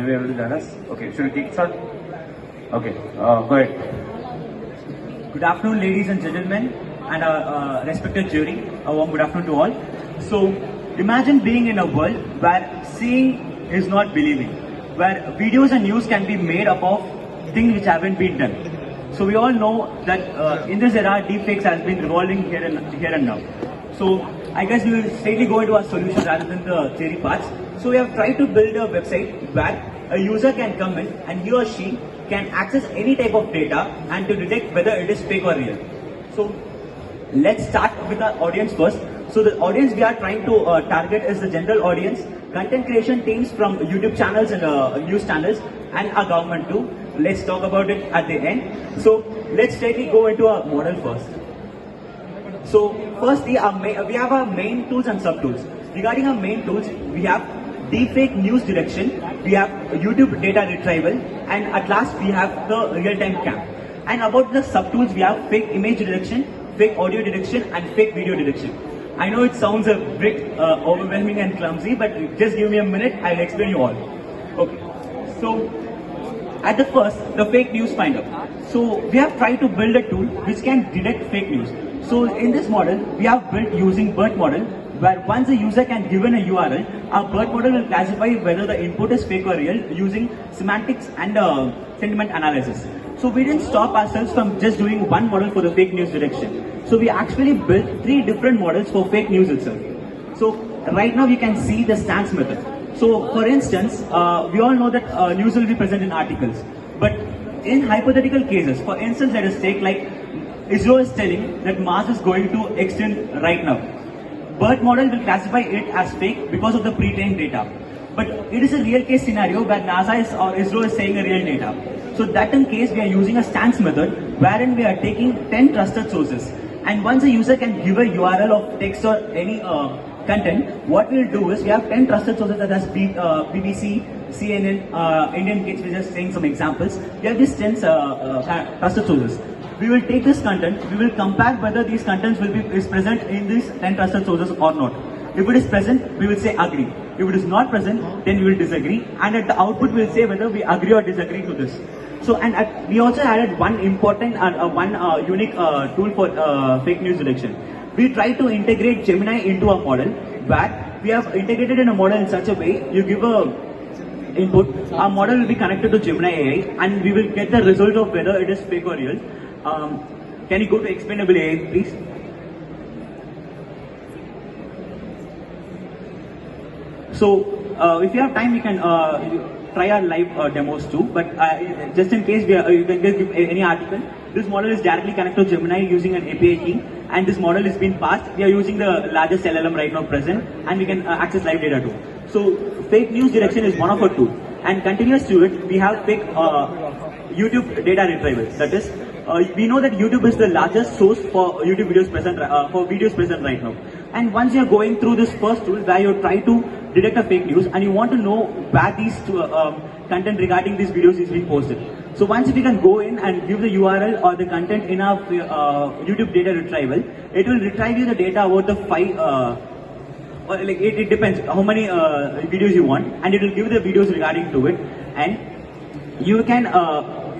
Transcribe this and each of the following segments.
be able to join us? Okay, should we take start? Okay, go ahead. Good afternoon, ladies and gentlemen, and respected jury. A warm good afternoon to all. So, imagine being in a world where seeing is not believing, where videos and news can be made up of things which haven't been done. So we all know that in this era, deepfakes has been revolving here and now. So I guess we will straightly go into our solution rather than the theory parts. So we have tried to build a website where a user can come in and he or she can access any type of data and to detect whether it is fake or real. So let's start with our audience first. So the audience we are trying to target is the general audience, content creation teams from YouTube channels and news channels, and our government too. Let's talk about it at the end. So let's straightly go into our model first. So firstly, we have our main tools and sub-tools. Regarding our main tools, we have deepfake news detection, we have YouTube data retrieval, and at last we have the real-time cam. And about the sub-tools, we have fake image detection, fake audio detection, and fake video detection. I know it sounds a bit overwhelming and clumsy, but just give me a minute, I'll explain you all. Okay, so at the first, the fake news finder. So we have tried to build a tool which can detect fake news. So in this model, we have built using BERT model, where once a user can give in a URL, our BERT model will classify whether the input is fake or real using semantics and sentiment analysis. So we didn't stop ourselves from just doing one model for the fake news detection. So we actually built 3 different models for fake news itself. So right now you can see the stance method. So for instance, we all know that news will be present in articles. But in hypothetical cases, for instance, let us take like Israel is telling that Mars is going to extend right now. BERT model will classify it as fake because of the pre-trained data. But it is a real case scenario where NASA is, or ISRO is saying a real data. So that in case we are using a stance method wherein we are taking 10 trusted sources. And once a user can give a URL of text or any content, what we'll do is we have 10 trusted sources such as BBC, CNN, Indian Kids, we're just saying some examples. We have these 10 trusted sources. We will take this content, we will compare whether these contents is present in these 10 trusted sources or not. If it is present, we will say agree. If it is not present, then we will disagree. And at the output, we will say whether we agree or disagree to this. So, and we also added one important and one unique tool for fake news detection. We try to integrate Gemini into our model, where we have integrated in a model in such a way, you give a input, our model will be connected to Gemini AI, and we will get the result of whether it is fake or real. Can you go to explainable AI, please? So, if you have time, we can try our live demos too. But just in case, you can just give any article. This model is directly connected to Gemini using an API key, and this model is being passed. We are using the largest LLM right now present, and we can access live data too. So, fake news detection is one of our tools. And continuous to it, we have fake YouTube data retrieval. That is, we know that YouTube is the largest source for YouTube videos present right now. And once you are going through this first tool where you try to detect a fake news and you want to know where these content regarding these videos is being posted. So once we can go in and give the URL or the content in our YouTube data retrieval, it will retrieve you the data about the 5 like it depends how many videos you want, and it will give the videos regarding to it. And you can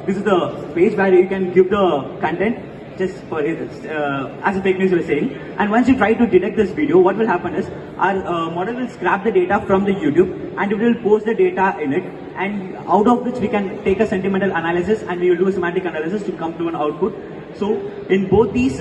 this is the page where you can give the content just for as a fake news you were saying. And once you try to detect this video, what will happen is our model will scrap the data from the YouTube and it will post the data in it, and out of which we can take a sentimental analysis and we will do a semantic analysis to come to an output. So in both these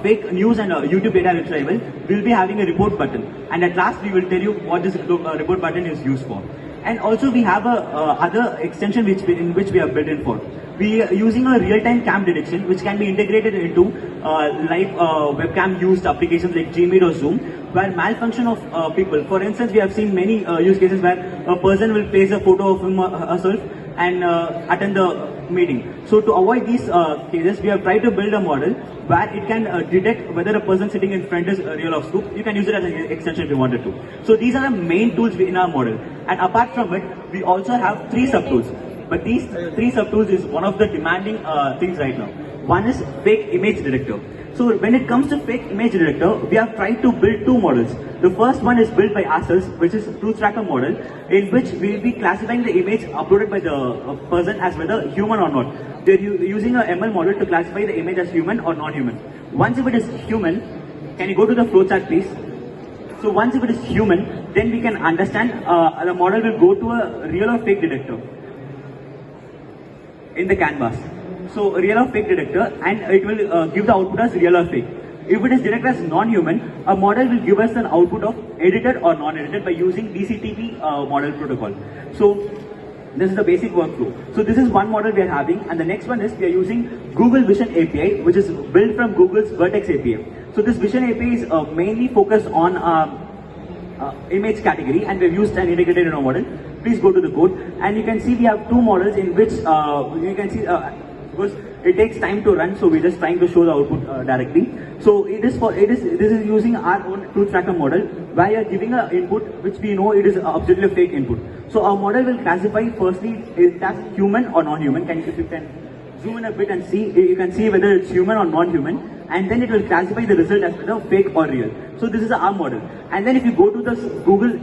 fake news and YouTube data retrieval, we will be having a report button, and at last we will tell you what this report button is used for. And also we have a other extension in which we have built in for. We are using a real-time cam detection which can be integrated into live webcam used applications like Gmeet or Zoom, where malfunction of people. For instance, we have seen many use cases where a person will place a photo of him or herself and attend the meeting. So to avoid these cases, we have tried to build a model where it can detect whether a person sitting in front is real or scoop. You can use it as an extension if you wanted to. So these are the main tools in our model. And apart from it, we also have 3 sub-tools. But these 3 sub-tools is one of the demanding things right now. One is fake image detector. So when it comes to fake image detector, we have tried to build two models. The first one is built by ourselves, which is truth tracker model, in which we will be classifying the image uploaded by the person as whether human or not. We are using a ML model to classify the image as human or non-human. Once if it is human, can you go to the flowchart please? So once if it is human, then we can understand the model will go to a real or fake detector in the canvas. So real or fake detector, and it will give the output as real or fake. If it is detected as non-human, a model will give us an output of edited or non-edited by using DCTP model protocol. So this is the basic workflow. So this is one model we are having, and the next one is we are using Google Vision API, which is built from Google's Vertex API. So this Vision API is mainly focused on image category, and we've used and integrated in our model. Please go to the code, and you can see we have two models in which you can see because it takes time to run, so we're just trying to show the output directly. So this is using our own truth tracker model, where you're giving an input which we know it is absolutely a fake input. So our model will classify firstly is that human or non-human. If you can zoom in a bit and see, you can see whether it's human or non-human, and then it will classify the result as whether fake or real. So this is our model. And then if you go to the Google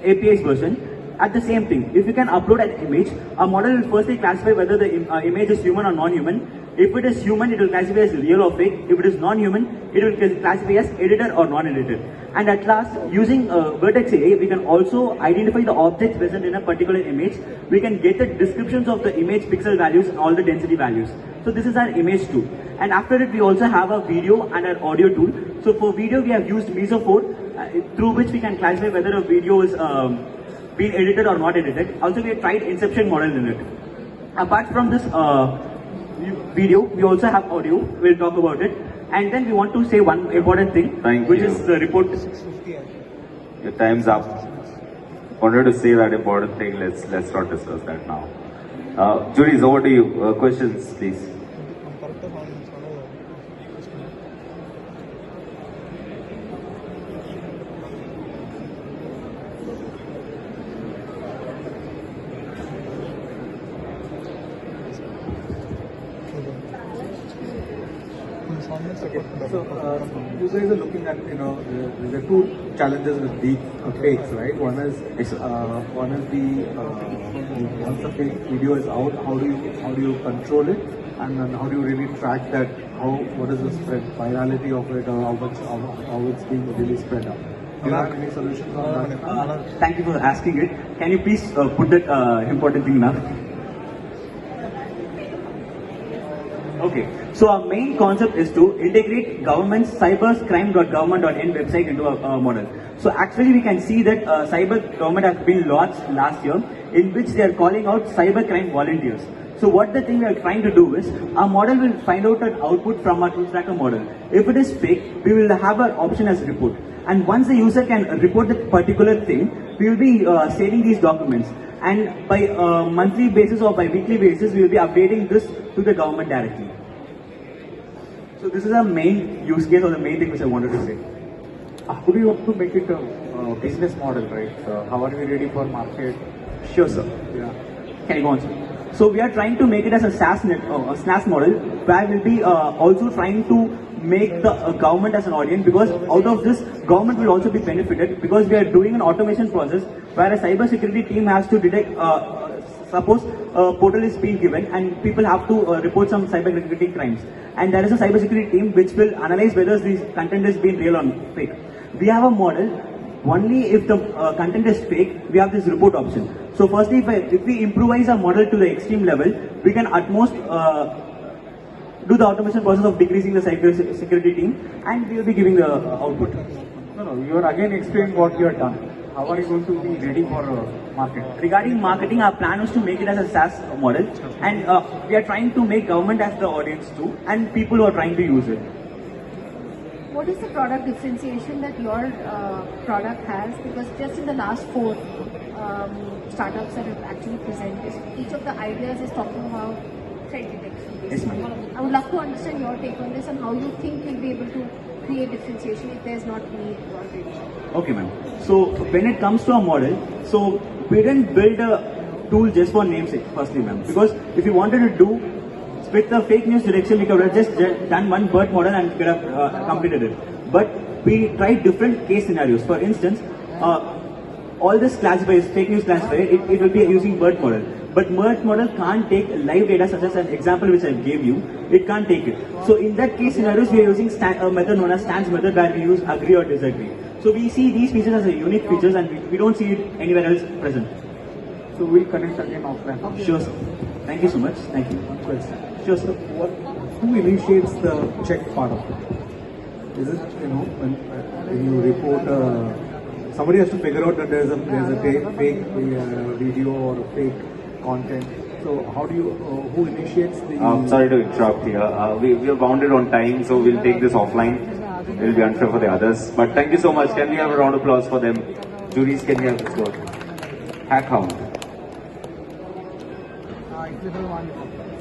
API's version, at the same thing, if you can upload an image, a model will firstly classify whether the image is human or non-human. If it is human, it will classify as real or fake. If it is non-human, it will classify as edited or non-edited. And at last, using Vertex AI, we can also identify the objects present in a particular image. We can get the descriptions of the image pixel values and all the density values. So this is our image tool. And after it, we also have a video and an audio tool. So for video, we have used Meso4, through which we can classify whether a video is been edited or not edited. Also, we have tried inception model in it. Apart from this video, we also have audio. We'll talk about it. And then we want to say one important thing, which is the report. Your time's up. Wanted to say that important thing. Let's not discuss that now. Juries, over to you. Questions, please. Okay. So you guys are looking at, there are two challenges with deep fakes, right? One is once the fake video is out, how do you control it, and then how do you really track that? What is the spread, virality of it, or how it's being really spread out? Do you have any solutions on that? Thank you for asking it. Can you please put that important thing now? Okay, so our main concept is to integrate government's cybercrime.government.in website into a model. So actually we can see that cyber government has been launched last year, in which they are calling out cybercrime volunteers. So what the thing we are trying to do is, our model will find out an output from our truth tracker model. If it is fake, we will have an option as report. And once the user can report the particular thing, we will be saving these documents. And by monthly basis or by weekly basis, we will be updating this to the government directly. So this is our main use case, or the main thing which I wanted to say. How do you want to make it a business model, right? How are we ready for market? Sure, sir. Yeah. Can you go on, sir? So we are trying to make it as a SaaS model, where we'll be also trying to make the government as an audience, because out of this, government will also be benefited, because we are doing an automation process where a cyber security team has to detect, suppose a portal is being given and people have to report some cyber security crimes, and there is a cyber security team which will analyze whether this content is being real or fake. We have a model, only if the content is fake, we have this report option. So firstly, if we improvise our model to the extreme level, we can at most do the automation process of decreasing the cyber security team, and we will be giving the output. No, you are again explaining what you have done. How are you going to be ready for market? Regarding marketing, our plan is to make it as a SaaS model, and we are trying to make government as the audience too, and people who are trying to use it. What is the product differentiation that your product has? Because just in the last 4 startups that have actually presented, each of the ideas is talking about threat detection. Yes, I would love to understand your take on this and how you think you'll be able to create differentiation if there's not need already. Okay, ma'am. So when it comes to a model, so we didn't build a tool just for namesake, firstly, ma'am. Because if you wanted to do with the fake news detection, we could have just done one BERT model and could have completed it. But we tried different case scenarios. For instance, all this classifies, fake news classifier, it will be using BERT model. But BERT model can't take live data such as an example which I gave you. It can't take it. So in that case scenarios, we are using a method known as stance method where we use agree or disagree. So we see these features as a unique features and we don't see it anywhere else present. So we'll connect again offline. Sure, sir. Thank you so much. Thank you. One question. Sure, sir. Who initiates the check part of it? Is it, when you report, somebody has to figure out that there's a fake video or a fake content. So how do you, who initiates the... Sorry to interrupt here. We are bounded on time, so we'll take this offline. It will be unfair for the others. But thank you so much. Can we have a round of applause for them? Juries, can we have the floor? Hack hound. Little one.